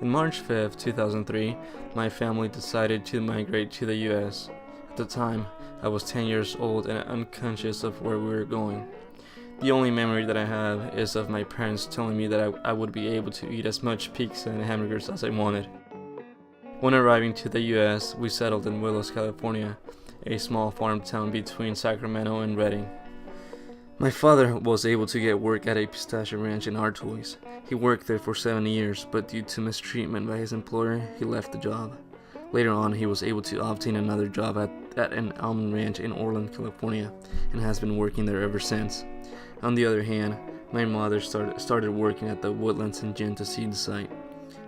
On March 5, 2003, my family decided to migrate to the US. At the time, I was 10 years old and unconscious of where we were going. The only memory that I have is of my parents telling me that I would be able to eat as much pizza and hamburgers as I wanted. When arriving to the US, we settled in Willows, California, a small farm town between Sacramento and Redding. My father was able to get work at a pistachio ranch in Artois. He worked there for 7 years, but due to mistreatment by his employer, he left the job. Later on, he was able to obtain another job at an almond ranch in Orland, California, and has been working there ever since. On the other hand, my mother started working at the Woodlands and Genta seed site.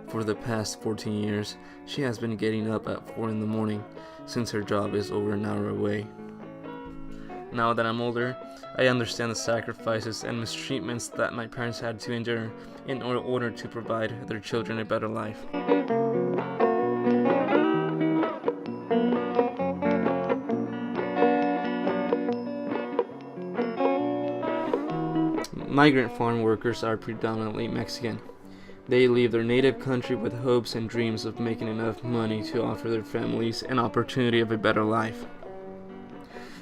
For the past 14 years, she has been getting up at 4 in the morning, since her job is over an hour away. Now that I'm older, I understand the sacrifices and mistreatments that my parents had to endure in order to provide their children a better life. Migrant farm workers are predominantly Mexican. They leave their native country with hopes and dreams of making enough money to offer their families an opportunity of a better life.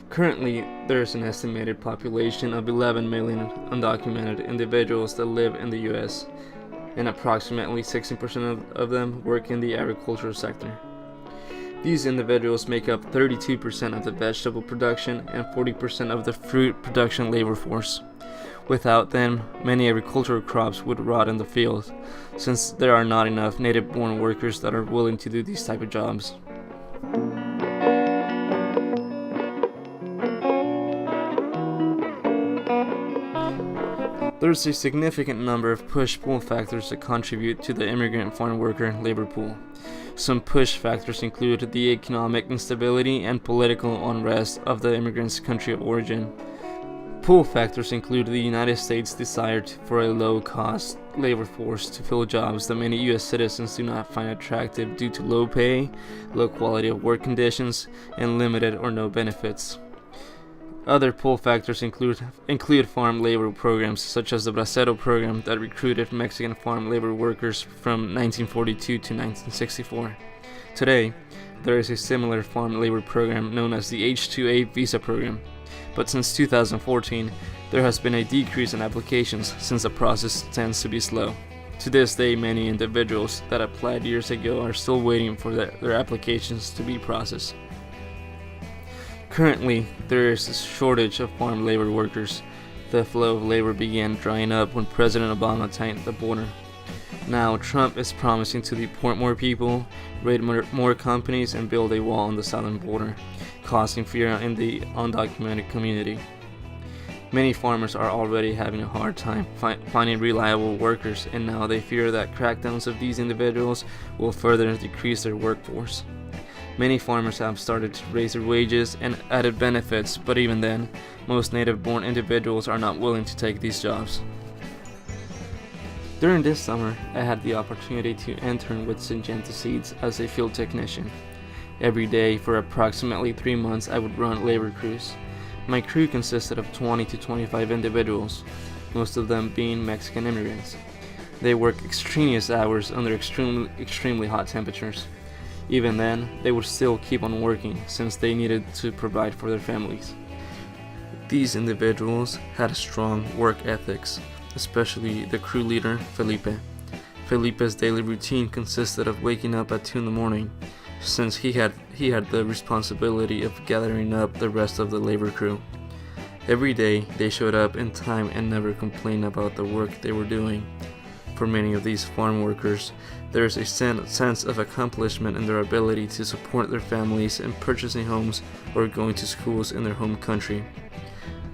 Currently, there is an estimated population of 11 million undocumented individuals that live in the U.S., and approximately 16% of them work in the agricultural sector. These individuals make up 32% of the vegetable production and 40% of the fruit production labor force. Without them, many agricultural crops would rot in the field, since there are not enough native-born workers that are willing to do these type of jobs. There's a significant number of push-pull factors that contribute to the immigrant farm worker labor pool. Some push factors include the economic instability and political unrest of the immigrants' country of origin. Pull factors include the United States' desire for a low-cost labor force to fill jobs that many U.S. citizens do not find attractive due to low pay, low quality of work conditions, and limited or no benefits. Other pull factors include farm labor programs such as the Bracero program that recruited Mexican farm labor workers from 1942 to 1964. Today, there is a similar farm labor program known as the H-2A visa program, but since 2014, there has been a decrease in applications since the process tends to be slow. To this day, many individuals that applied years ago are still waiting for their applications to be processed. Currently, there is a shortage of farm labor workers. The flow of labor began drying up when President Obama tightened the border. Now, Trump is promising to deport more people, raid more companies, and build a wall on the southern border, causing fear in the undocumented community. Many farmers are already having a hard time finding reliable workers, and now they fear that crackdowns of these individuals will further decrease their workforce. Many farmers have started to raise their wages and added benefits, but even then, most native-born individuals are not willing to take these jobs. During this summer, I had the opportunity to intern with Syngenta Seeds as a field technician. Every day for approximately 3 months, I would run labor crews. My crew consisted of 20 to 25 individuals, most of them being Mexican immigrants. They work extraneous hours under extremely hot temperatures. Even then, they would still keep on working since they needed to provide for their families. These individuals had strong work ethics, especially the crew leader, Felipe. Felipe's daily routine consisted of waking up at 2 in the morning, since he had the responsibility of gathering up the rest of the labor crew. Every day, they showed up in time and never complained about the work they were doing. For many of these farm workers, there is a sense of accomplishment in their ability to support their families in purchasing homes or going to schools in their home country.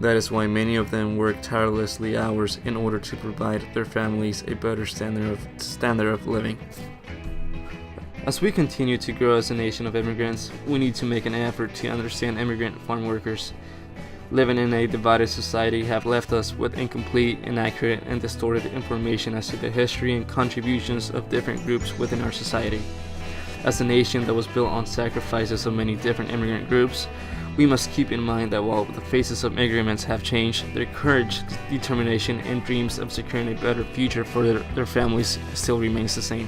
That is why many of them work tirelessly hours in order to provide their families a better standard of living. As we continue to grow as a nation of immigrants, we need to make an effort to understand immigrant farm workers. Living in a divided society have left us with incomplete, inaccurate, and distorted information as to the history and contributions of different groups within our society. As a nation that was built on sacrifices of many different immigrant groups, We must keep in mind that while the faces of immigrants have changed, their courage, determination, and dreams of securing a better future for their families still remains the same.